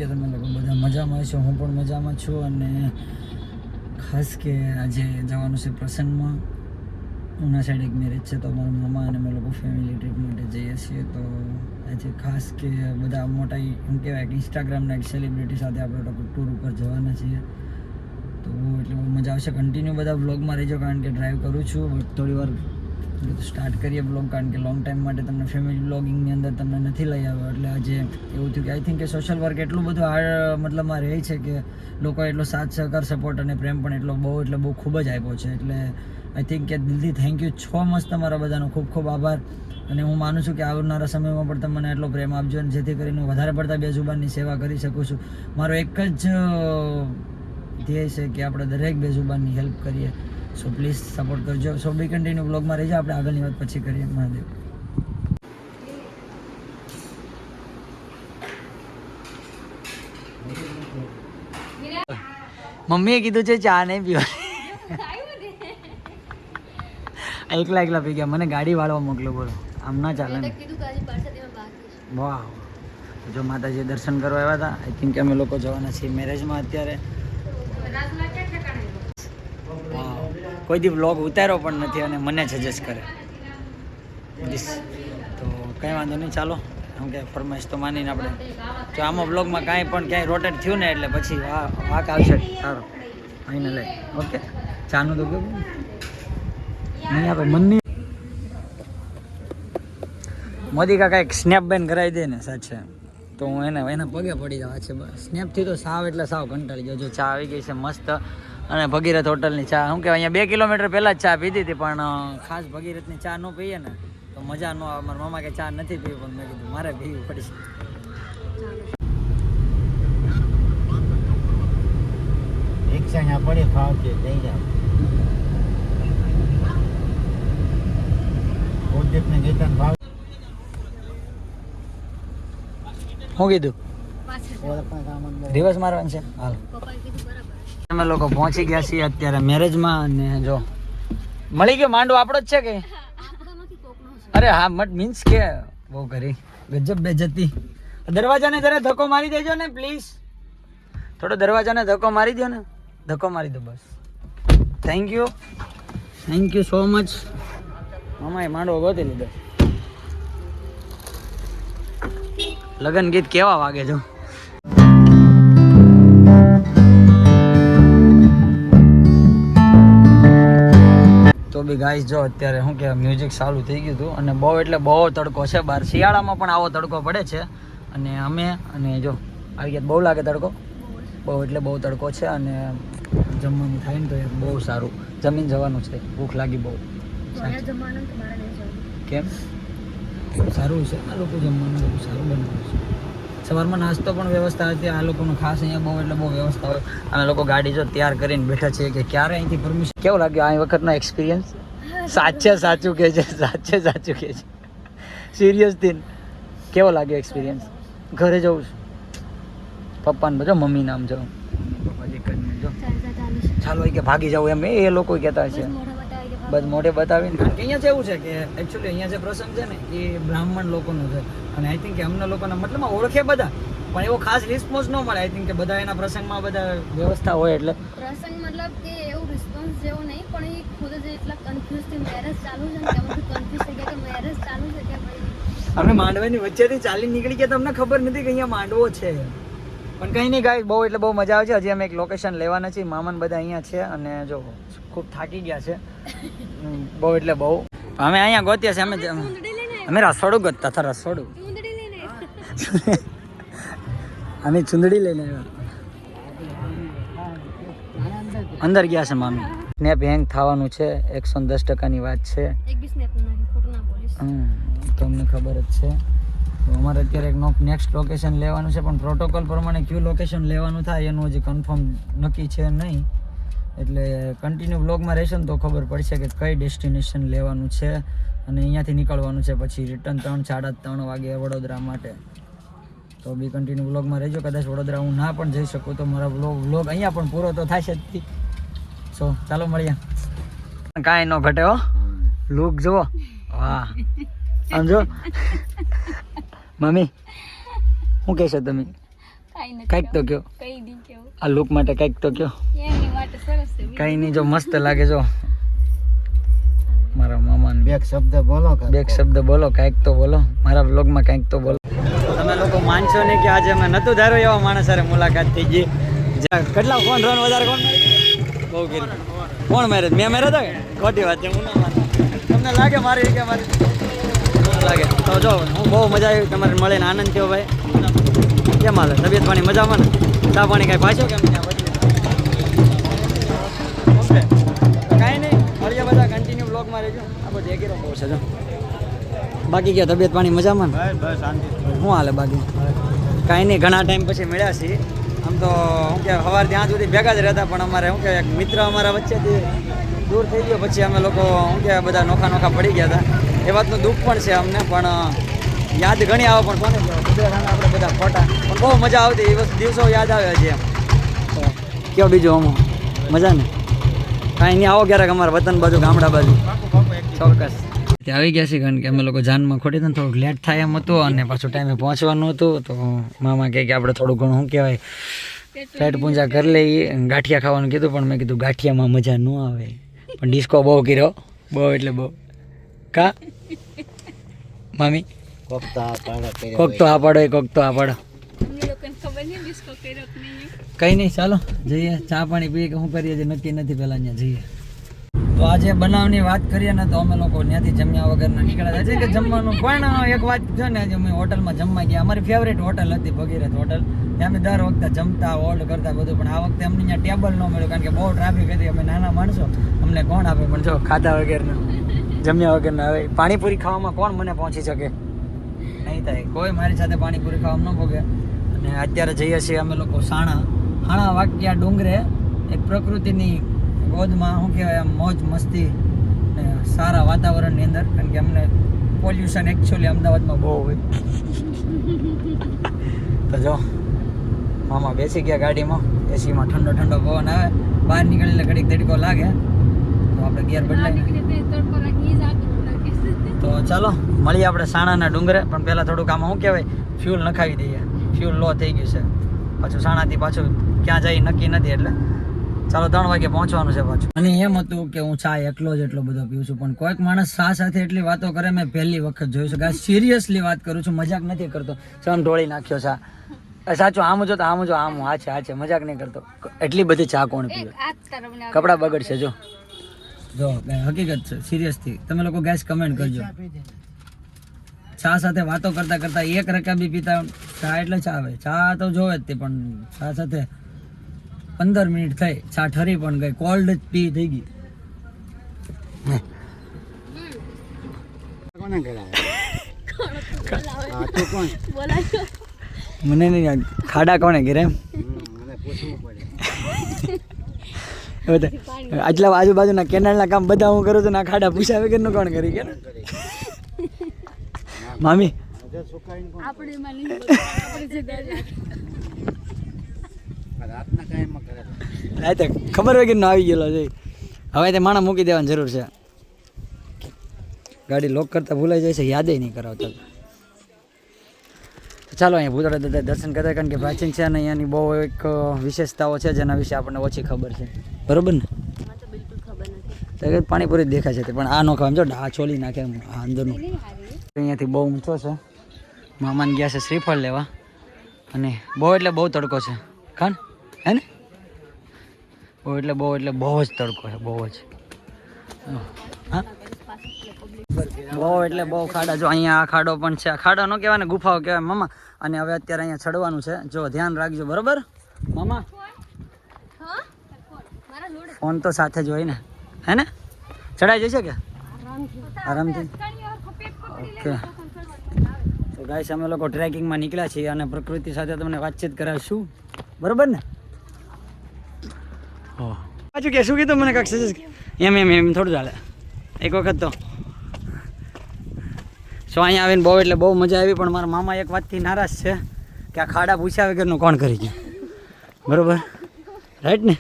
કે તમે લોકો બધા મજામાં છો. હું પણ મજામાં છું. અને ખાસ કે આજે જવાનું છે પ્રસંગમાં. ઉના સાઈડ એક મેરેજ છે, તો મારા મામા અને અમે લોકો ફેમિલી ટ્રીપ માટે જઈએ છીએ. તો આજે ખાસ કે બધા મોટા એમ કહેવાય કે ઇન્સ્ટાગ્રામના એક સેલિબ્રિટી સાથે આપણે ટૂર ઉપર જવાના છીએ. તો એટલે બહુ મજા આવશે. કન્ટિન્યુ બધા વ્લોગમાં રહેજો, કારણ કે ડ્રાઈવ કરું છું. થોડી વાર સ્ટાર્ટ કરીએ બ્લોગ, કારણ કે લોંગ ટાઈમ માટે તમને ફેમિલી બ્લોગિંગની અંદર તમને નથી લઈ આવ્યો. એટલે આજે એવું થયું કે આઈ થિંક કે સોશિયલ વર્ક એટલું બધું મતલબમાં રહે છે કે લોકોએ એટલો સાથ સહકાર સપોર્ટ અને પ્રેમ પણ એટલો બહુ ખૂબ જ આપ્યો છે. એટલે આઈ થિંક કે દિલથી થેન્ક યુ છો મચ તમારા બધાનો ખૂબ ખૂબ આભાર. અને હું માનું છું કે આવનારા સમયમાં પણ તમે મને એટલો પ્રેમ આપજો, અને જેથી કરીને હું વધારે પડતા બેઝુબાનની સેવા કરી શકું છું. મારો એક જ ધ્યેય છે કે આપણે દરેક બેઝુબાનની હેલ્પ કરીએ. સો પ્લીઝ સપોર્ટ કરજો. સો બી કન્ટિન્યુ બ્લોગમાં રહીજો. આપણે આગળની વાત પછી કરીએ. મહાદેવ. મમ્મીએ કીધું છે ચા નહીં પીવા. એકલા પી ગયા. મને ગાડી વાળવા મોકલો. બોલો, આમ ના ચાલે ને. વાહ, જો માતાજી દર્શન કરવા આવ્યા હતા. આઈ થિંક અમે લોકો જવાના છીએ મેરેજમાં અત્યારે. કોઈ દી વ્લોગ ઉતાર્યો પણ નથી અને મને સજેસ્ટ કરે. તો કંઈ વાંધો નહીં, ચાલો. એમ કે ફરમાઈશ તો માનીને આપણે જો આમાં વ્લોગમાં કાંઈ પણ ક્યાંય રોટેટ થયું ને એટલે પછી વાક આવશે. સારો અહીંને લઈ. ઓકે, ચાનું તો કેવું નહીં આપે મનની. મોદી કાકા એક સ્નેપ બેન કરાવી દે ને સાચે, તો હું એના પગે પડી જવા છે. સ્નેપથી તો સાવ એટલે સાવ કંટાળી ગયો. જો ચા આવી ગઈ છે મસ્ત, અને ભગીરથ હોટલની ચા. શું કહેવાય, અહીંયા 2 કિલોમીટર પહેલાં જ ચા પીધી હતી, પણ ખાસ ભગીરથની ચા ન પીએ ને તો મજા ન આવે. મારા મામા કે ચા નથી પીવી, પણ મેં કીધું મારે પીવી પડશે. રિક્ષા અહીંયા પડે ફાવશે લઈ જાવ. ઉદ્યોગને ગીતાને ભાવ શું કીધું? રિવર્સ મારવાનું છે. હાલ, અમે લોકો પહોંચી ગયા છીએ અત્યારે મેરેજમાં. અને જો મળી ગયો માંડવો આપણો જ છે કે? અરે હા, મત મીન્સ કે બહુ કરી ગજબ બેજતી. દરવાજાને જરા ધક્કો મારી દેજો ને પ્લીઝ. થોડો દરવાજાને ધક્કો મારી દો ને. ધક્કો મારી દો બસ. Thank you so much. મામાએ માંડવો ગોતી લીધો. લગન ગીત કેવા વાગે જો. તો બી ગાઈસ જો અત્યારે શું કે મ્યુઝિક ચાલુ થઈ ગયું હતું, અને બહુ એટલે બહુ તડકો છે બહાર. શિયાળામાં પણ આવો તડકો પડે છે. અને અને જો આવી ગયા. બહુ લાગે તડકો, બહુ એટલે બહુ તડકો છે. અને જમવાનું થાય ને તો બહુ સારું. જમીન જવાનું છે, ભૂખ લાગી બહુ. કેમ? સારું છે આ લોકો જમવાનું બહુ સારું બનાવે છે. સવારમાં નાસ્તો પણ વ્યવસ્થા હતી આ લોકોનું ખાસ. અહીંયા બહુ એટલે બહુ વ્યવસ્થા હોય. અમે લોકો ગાડી જો તૈયાર કરીને બેઠા છીએ કે ક્યારે અહીંથી પરમિશન. કેવું લાગ્યું આ વખતનો એક્સપિરિયન્સ? સાચું કહે છે. સિરિયસથી કેવો લાગ્યો એક્સપિરિયન્સ? ઘરે જવું છું પપ્પાને બધો, મમ્મી નામ જો પપ્પાજી કરીને જો ચાલો કે ભાગી જાવ એમ એ લોકો કહેતા છે. બસ મોઢે બતાવીને. કારણ કે અહીંયા જેવું છે કે એકચ્યુઅલી અહીંયા જે પ્રસંગ છે ને એ બ્રાહ્મણ લોકોનો છે. અને આઈ થિંક કે અમને લોકોના મતલબમાં ઓળખે બધા, પણ એવો ખાસ રિસ્પોન્સ ન મળે. આઈ થિંક કે બધા એના પ્રસંગમાં બધા વ્યવસ્થા હોય એટલે પ્રસંગ મતલબ કે એવું રિસ્પોન્સ જેવો નહીં, પણ એ ખુદ જ એટલા કન્ફ્યુઝ થી મેરેજ ચાલુ છે ને કે અમે કન્ફ્યુઝ થઈ ગયા કે મેરેજ ચાલુ છે કે ભાઈ. અમે માંડવાની વચ્ચેથી ચાલી નીકળી ગયા, તમને ખબર નથી કે અહીંયા માંડવો છે. પણ કંઈ નહીં ગાય, બહુ એટલે બહુ મજા આવે છે. હજી અમે એક લોકેશન લેવાના છીએ. મામાને બધા અહીંયા છે. અને જો ખૂબ થાકી ગયા છે બહુ એટલે બહુ. અમે અહીંયા ગોત્યા છે. અમે રસોડું ગોતતા હતા. રસોડું અમે ચુંદડી લઈને આવ્યા. અંદર ગયા છે મામી. સ્નેપ હેંગ થવાનું છે. 110% વાત છે. તમને ખબર જ છે. તો અમારે અત્યારે એક નેક્સ્ટ લોકેશન લેવાનું છે, પણ પ્રોટોકોલ પ્રમાણે કયું લોકેશન લેવાનું થાય એનું હજી કન્ફર્મ નક્કી છે નહીં. એટલે કન્ટિન્યુ બ્લોગમાં રહેશે ને તો ખબર પડશે કે કઈ ડેસ્ટિનેશન લેવાનું છે. અને અહીંયાથી નીકળવાનું છે પછી રિટર્ન 3-3:30 વાગે વડોદરા માટે. તો બી કન્ટિન્યુ બ્લોગમાં રહેજો. કદાચ વડોદરા હું ના પણ જઈ શકું તો મારા બ્લોગ અહીંયા પણ પૂરો તો થશે જ. સો ચાલો મળીએ. કાંઈ ન ઘટે હો. લુક જુઓ, વાહ. આમ જો મમ્મી શું કહેશો તમે? કાઈ નથી કાંઈક તો કયો કઈ દી કેવું આ લુક માટે કાંઈક તો કયો એની માટે સરસ છે કાંઈ નહીં જો મસ્ત લાગે જો મારા મામાને બે શબ્દ બોલો બે શબ્દ બોલો કાંઈક તો બોલો મારા બ્લોગમાં કાંઈક તો બોલો તમે લોકો માનશો નહીં કે આજે અમે નતું ધાર્યું એવા માણસ સાથે મુલાકાત થઈ ગઈ કેટલા કોણ રન વધારે કોણ બહુ કરી કોણ મેરેજ મેં મેરેજ હતા કે ખોટી વાત છે હું ના માનું તમને લાગે મારી કે મારી લાગે તો જો હું બહુ મજા આવી તમારે મળીને આનંદ થયો ભાઈ કેમ હાલે તબિયત પાણી મજામાં ને ચા પાણી કાંઈ પાછો કેમ ત્યાં બધું ઓકે કાંઈ નહીં મળીએ બધા કન્ટિન્યુ બ્લોગમાં રહેજો આ બધું એકેરો બહુ છે જો બાકી ક્યાં તબિયત પાણી મજામાં ને બસ શાંતિ શું હાલે બાકી કાંઈ નહીં ઘણા ટાઈમ પછી મળ્યા છીએ આમ તો શું કહેવાય સવાર ત્યાં સુધી ભેગા જ રહેતા પણ અમારે શું કહેવાય એક મિત્ર અમારા વચ્ચેથી દૂર થઈ ગયો પછી અમે લોકો શું કહેવાય બધા નોખા પડી ગયા હતા એ વાતનું દુઃખ પણ છે અમને પણ યાદ ઘણી આવે પણ કોને કહેવાય આપણે બધા ફોટા પણ બહુ મજા આવતી એ વસ્તુ દિવસો યાદ આવે છે એમ તો કયો બીજું અમુક મજા ને કાંઈ નહીં આવો ક્યારેક અમારા વતન બાજુ ગામડા બાજુ ચોક્કસ ત્યાં આવી ગયા છે કારણ કે અમે લોકો જાનમાં ખોટી ને થોડુંક લેટ થાય એમ હતું અને પાછું ટાઈમે પહોંચવાનું હતું તો મામા કહે કે આપણે થોડું ઘણું શું કહેવાય પેટ પૂંજા કરી લઈએ ગાંઠિયા ખાવાનું કીધું પણ મેં કીધું ગાંઠિયામાં મજા ન આવે પણ ડિસ્કો બહુ કર્યો બહુ એટલે બહુ કા મામી કોક તો આ પાડો કોક તો આ પાડો કંઈ નહીં ચાલો જઈએ ચા પાણી પીએ કે શું કરીએ જે નક્કી નથી પહેલાં ત્યાં જઈએ તો આજે બનાવની વાત કરીએ ને તો અમે લોકો ત્યાંથી જમ્યા વગરના નીકળ્યા છે કે જમવાનું પણ એક વાત છે ને આજે અમે હોટલમાં જમવા ગયા અમારી ફેવરેટ હોટલ હતી ભગીરથ હોટલ ત્યાં અમે દર વખતે જમતા ઓર્ડર કરતા બધું પણ આ વખતે અમને ત્યાં ટેબલ ન મળ્યું કારણ કે બહુ ટ્રાફિક હતી અમે નાના માણસો અમને કોણ આપે પણ જો ખાધા વગેરેનું જમ્યા વગરના હવે પાણીપુરી ખાવામાં કોણ મને પહોંચી શકે નહીં થાય કોઈ મારી સાથે પાણીપુરી ખાવામાં ન ભોગે અને અત્યારે જઈએ છીએ અમે લોકો હાણા વાક્યા ડુંગરે એક પ્રકૃતિની ગોદમાં શું કહેવાય આમ મોજ મસ્તી ને સારા વાતાવરણની અંદર કારણ કે અમને પોલ્યુશન એકચ્યુઅલી અમદાવાદમાં બહુ હોય તો જો મામા બેસી ગયા ગાડીમાં એસીમાં ઠંડો પવન આવે બહાર નીકળીને ઘડીક તડકો લાગે તો આપણે ગિયર બદલાવી તો ચાલો મળીએ આપણે સાણાના ડુંગરે પણ પહેલાં થોડુંક આમાં શું કહેવાય ફ્યુલ નખાવી દઈએ ફ્યુલ લો થઈ ગયું છે પાછું સાણાથી પાછું ક્યાં જાય નક્કી નથી એટલે ચાલો 3 વાગે પહોંચવાનું છે પાછું અને એમ હતું કે હું ચા એકલો જ એટલો બધો પીઉં છું પણ કોઈક માણસ ચા સાથે એટલી વાતો કરે મેં પહેલી વખત જોયું છે ગાય સિરિયસલી વાત કરું છું મજાક નથી કરતો ચમ ઢોળી નાખ્યો ચા સાચું આમ જો તો આમ જો આમ આ છે મજાક નહીં કરતો એટલી બધી ચા કોણ પીવે કપડાં બગડશે જો હકીકત છે સિરિયસલી તમે લોકો ગેસ કમેન્ટ કરજો ચા સાથે વાતો કરતા એક રકાબી પીતા ચા એટલે ચા આવે ચા તો જોવે જ તે પણ ચા સાથે 15 મિનિટ થઈ ચા ઠરી પણ ગઈ કોલ્ડ જ પી થઈ ગઈ મને નહીં ખાડા કોને ઘેરે એમ આટલા આજુબાજુના કેનાલના કામ બધા હું કરું છું ના ખાડા પૂછ્યા વગરનું કોણ કરી કે મામી ખબર વગર નો આવી ગયેલો છે હવે તે માણસ મૂકી દેવાની જરૂર છે ગાડી લોક કરતા ભૂલાઈ જાય છે યાદે નહીં કરાવતા ચાલો અહીંયા ભૂતળા દાદા દર્શન કરતા કારણ કે પ્રાચીન છે અને અહીંયાની બહુ એક વિશેષતાઓ છે જેના વિશે આપણને ઓછી ખબર છે બરોબર ને તો પાણીપુરી દેખાય છે તે પણ આ નો ખાવા જો આ છોલી નાખે આ અંદરનું અહીંયાથી બહુ ઊંચો છે મામાને ગયા છે શ્રીફળ લેવા અને બહુ એટલે બહુ તડકો છે ખાન હે ને બહુ એટલે બહુ જ તડકો છે બહુ જ હા બહુ એટલે બહુ ખાડા જો અહીંયા આ ખાડો પણ છે ખાડો ન કહેવાય ને ગુફાઓ કહેવાય મામા અને હવે અત્યારે અહીંયા ચડવાનું છે જો ધ્યાન રાખજો બરોબર મામા ફોન તો સાથે જ હોય ને હે ને ચડાઈ જશે કે આરામથી ઓકે તો ગાઈસ અમે લોકો ટ્રેકિંગમાં નીકળ્યા છીએ અને પ્રકૃતિ સાથે તમને વાતચીત કરાવીશું બરોબર ને પાછું કે શું કીધું મને કાંક સજેસ્ટ એમ થોડું ચાલે એક વખત તો સો અહીંયા આવીને બહુ એટલે બહુ મજા આવી પણ મારા મામા એક વાતથી નારાજ છે કે આ ખાડા પૂછ્યા વગરનું કોણ કરી ગયું બરોબર રાઈટ ને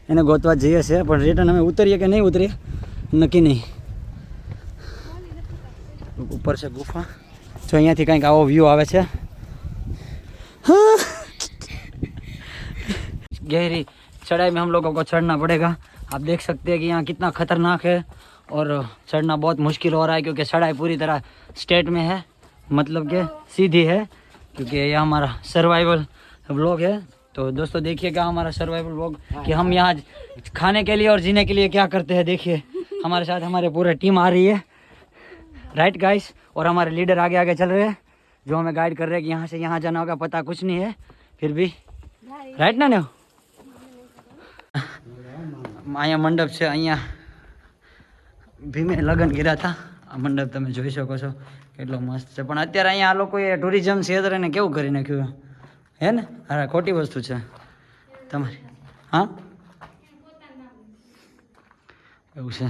એને ગોતવા જઈએ છે પણ રિટર્ન અમે ઉતરીએ કે નહીં ઉતરીએ નક્કી નહીં ઉપર છે ગુફા જો અહીંયાથી કંઈક આવો વ્યૂ આવે છે गहरी चढ़ाई में हम लोगों को चढ़ना पड़ेगा। आप देख सकते हैं कि यहाँ कितना खतरनाक है और चढ़ना बहुत मुश्किल हो रहा है क्योंकि चढ़ाई पूरी तरह स्ट्रेट में है, मतलब कि सीधी है, क्योंकि ये हमारा सर्वाइवल व्लॉग है। तो दोस्तों देखिएगा हमारा सर्वाइवल व्लॉग कि हम यहाँ खाने के लिए और जीने के लिए क्या करते हैं। देखिए हमारे साथ हमारे पूरी टीम आ रही है, राइट गाइस, और हमारे लीडर आगे आगे चल रहे हैं जो हमें गाइड कर रहे हैं कि यहाँ से यहाँ जाना होगा। पता कुछ नहीं है फिर भी, राइट ना? અહીંયા મંડપ છે, અહીંયા ભીમે લગ્ન કર્યા હતા। આ મંડપ તમે જોઈ શકો છો કેટલો મસ્ત છે, પણ અત્યારે અહીંયા આ લોકોએ ટુરિઝમ ક્ષેત્રને કેવું કરી નાખ્યું હે ને? અરે ખોટી વસ્તુ છે તમારી। હા એવું છે।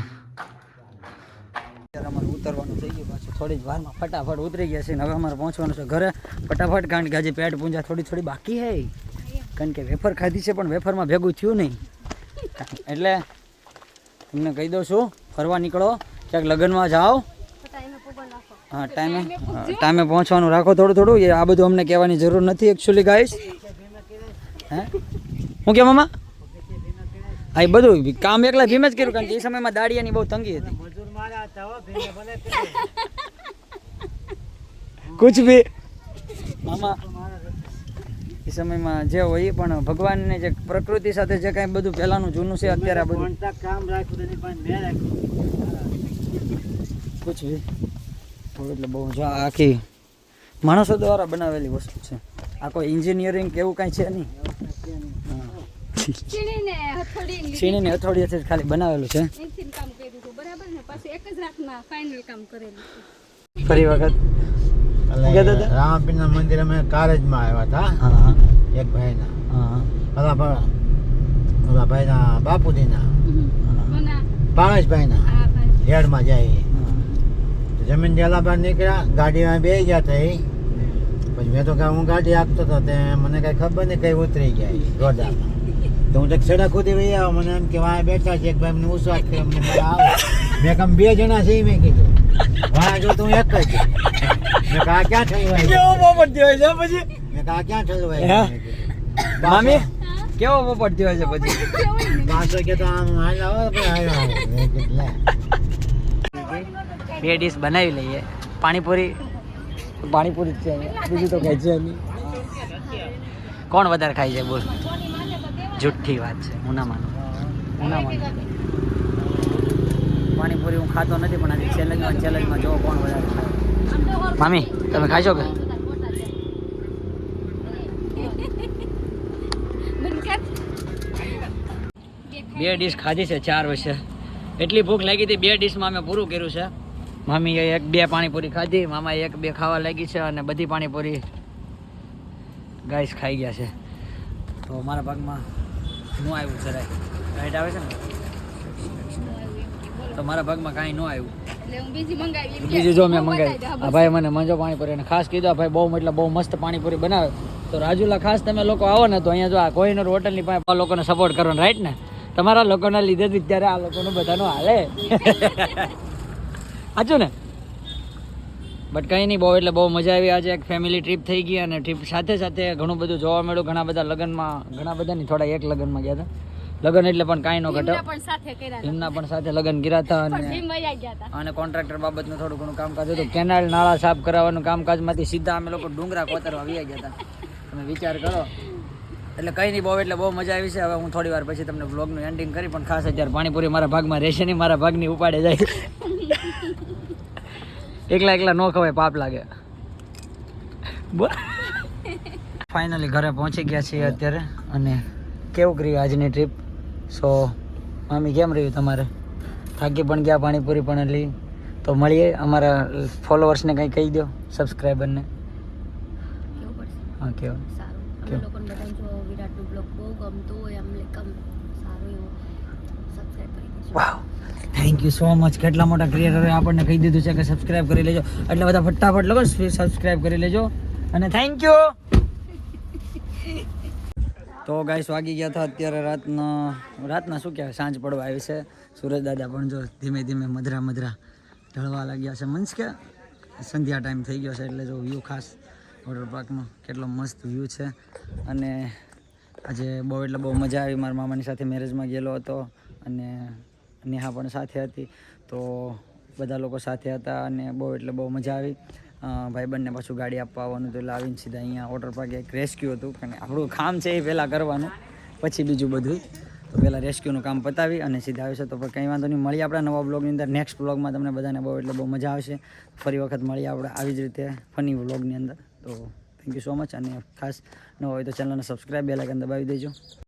અત્યારે અમારે ઉતરવાનું થઈ ગયું પાછું, થોડી જ વારમાં ફટાફટ ઉતરી ગયા છે ને હવે અમારે પહોંચવાનું છે ઘરે ફટાફટ, કારણ કે હજી પેટ પૂંજા થોડી બાકી છે, કારણ કે વેફર ખાધી છે પણ વેફરમાં ભેગું થયું નહીં। એટલે તમને કહી દઉં છું, ફરવા નીકળો ક્યાંક લગ્નમાં જાઓ, હા ટાઈમે પહોંચવાનું રાખો થોડું। એ આ બધું અમને કહેવાની જરૂર નથી એકચ્યુઅલી ગાઈસ। હે હું કે મામા? હા એ બધું કામ એકલા ભીમે જ કર્યું, કારણ કે એ સમયમાં દાડિયાની બહુ તંગી હતી। કુછ ભી મામા એ સમયમાં જે હોય, પણ ભગવાનને જે પ્રકૃતિ સાથે જે કાંઈ બધું પહેલાંનું જૂનું છે અત્યારે આ બધું કુછ ભી એટલે બહુ જો આખી માણસો દ્વારા બનાવેલી વસ્તુ છે, આ કોઈ એન્જિનિયરિંગ કે એવું કાંઈ છે નહીં, છીણીને હથોડીએથી ખાલી બનાવેલું છે। ફરી વખત રામાપીરના મંદિર અમે કારેજમાં આવ્યા હતા, એક ભાઈના, ઓલા ભાઈના બાપુજીના, પાવેશભાઈના હેડમાં જાય। જમીન જલાબાદ નીકળ્યા, ગાડીમાં બે ગયા હતા એ, પછી મેં તો હું ગાડી આપતો હતો તે મને કઈ ખબર નહીં કઈ ઉતરી ગયા રોડામાં, તો હું સડક સુધી વહી આવ્યો, મને એમ કે વાં બેઠા છે એક ભાઈ મને ઉસવાટ કે મેં કમ બે જણા છે મેં કીધું, વાં જો તું એક જ મેં કહા ક્યાં ઠલવાય, કેવો પોપટ થયો છે પછી? મેં કહા ક્યાં ઠલવાય મામી કેવો પોપટ થયો છે પછી? 500 કે તો આમ હાલ આવો આવ્યો મેં કીધું લે 2 ડીશ બનાવી લઈએ। પાણીપુરી જ છે, બીજું તો કંઈ છે નહીં। કોણ વધારે ખાય છે બોલ? જુઠ્ઠી વાત છે, હું ના માનું। પાણીપુરી હું ખાતો નથી, પણ આજે ચેલેન્જમાં જોવો કોણ વધારે ખાય। મામી તમે ખાશો કે? 2 ડીશ ખાધી છે 4 વર્ષે, એટલી ભૂખ લાગી હતી 2 ડીશમાં અમે પૂરું કર્યું છે। મામીએ 1-2 પાણીપુરી ખાધી, મામાએ 1-2 ખાવા લાગી છે, અને બધી પાણીપુરી ગાઈસ ખાઈ ગયા છે। તો મારા ભાગમાં ન આવ્યું જરાય, રાઈટ આવે છે ને, તો મારા ભાગમાં કાંઈ ન આવ્યું, બીજું જો મેં મંગાવી। આ ભાઈ મને મંજો પાણીપુરી, અને ખાસ કીધું આ ભાઈ બહુ એટલે બહુ મસ્ત પાણીપુરી બનાવે, તો રાજુલા ખાસ તમે લોકો આવો ને તો અહીંયા જો આ કોહિનૂર હોટલની પાસે આ લોકોને સપોર્ટ કરવાનો, રાઈટ ને? તમારા લોકોના લીધે જ અત્યારે આ લોકોનું બધાનું હાલે, સાચું ને? બટ કંઈ નહીં, બહુ એટલે બહુ મજા આવી। આજે એક ફેમિલી ટ્રીપ થઈ ગઈ, અને ટ્રીપ સાથે સાથે ઘણું બધું જોવા મળ્યું, ઘણા બધા લગ્નમાં, ઘણા બધાની થોડા એક લગ્નમાં ગયા હતા, લગ્ન એટલે પણ કાંઈ ન ઘટે, એમના પણ સાથે લગ્ન કર્યા હતા, અને કોન્ટ્રાક્ટર બાબતનું થોડું ઘણું કામકાજ હતું, કેનાલ નાળા સાફ કરાવવાનું કામકાજમાંથી સીધા અમે લોકો ડુંગરા કોતરવા આવી ગયા હતા, તમે વિચાર કરો। એટલે કંઈ નહીં, બહુ એટલે બહુ મજા આવી છે। હવે હું થોડી વાર પછી તમને વ્લોગનું એન્ડિંગ કરી, પણ ખાસ અત્યારે પાણીપુરી મારા ભાગમાં રહેશે નહીં, મારા ભાગની ઉપાડે જાય। એકલા ન ખવાય, પાપ લાગે। ફાઇનલી ઘરે પહોંચી ગયા છીએ અત્યારે, અને કેવું રહ્યું આજની ટ્રીપ? સો મામી કેમ રહ્યું તમારે? થાકી પણ ગયા, પાણીપુરી પણ લી, તો મળીએ અમારા ફોલોઅર્સને કંઈ કહી દો, સબસ્ક્રાઈબરને। હા કેવું? વાવ, થેન્ક યુ સો મચ। કેટલા મોટા ક્રિએટરોએ આપણને કહી દીધું છે કે સબસ્ક્રાઈબ કરી લેજો, એટલે બધા ફટાફટ લોકો સબસ્ક્રાઈબ કરી લેજો, અને થેન્ક યુ। તો ગાઈસ વાગી ગયા હતા અત્યારે રાતના શું કહેવાય, સાંજ પડવા આવી છે। સુરજ દાદા પણ જો ધીમે ધીમે મધરા ઢળવા લાગ્યા છે, મીન્સ કે સંધ્યા ટાઈમ થઈ ગયો છે, એટલે જો વ્યૂ ખાસ વોટર પાર્કમાં કેટલો મસ્ત વ્યૂ છે. અને આજે બહુ એટલે બહુ મજા આવી. મારા મામાની સાથે મેરેજમાં ગયેલો હતો અને નેહા પણ સાથે હતી, તો બધા લોકો સાથે હતા અને બહુ એટલે બહુ મજા આવી. ભાઈબંધને પાછું ગાડી આપવા આવવાનું તો લાવીને સીધા અહીંયા વોટર પાર્ક એક રેસ્ક્યુ હતું, કારણ કે આપણું કામ છે એ પહેલાં કરવાનું, પછી બીજું બધું. તો પહેલાં રેસ્ક્યુનું કામ પતાવી અને સીધા આવશે. તો પણ કંઈ વાંધો નહીં, મળીએ આપણા નવા બ્લોગની અંદર. નેક્સ્ટ બ્લોગમાં તમને બધાને બહુ એટલે બહુ મજા આવશે. ફરી વખત મળીએ આપણે આવી જ રીતે ફની વ્લોગની અંદર. તો થેન્ક યુ સો મચ. અને ખાસ ન હોય તો ચેનલને સબસ્ક્રાઈબ, બેલ આઇકન દબાવી દેજો.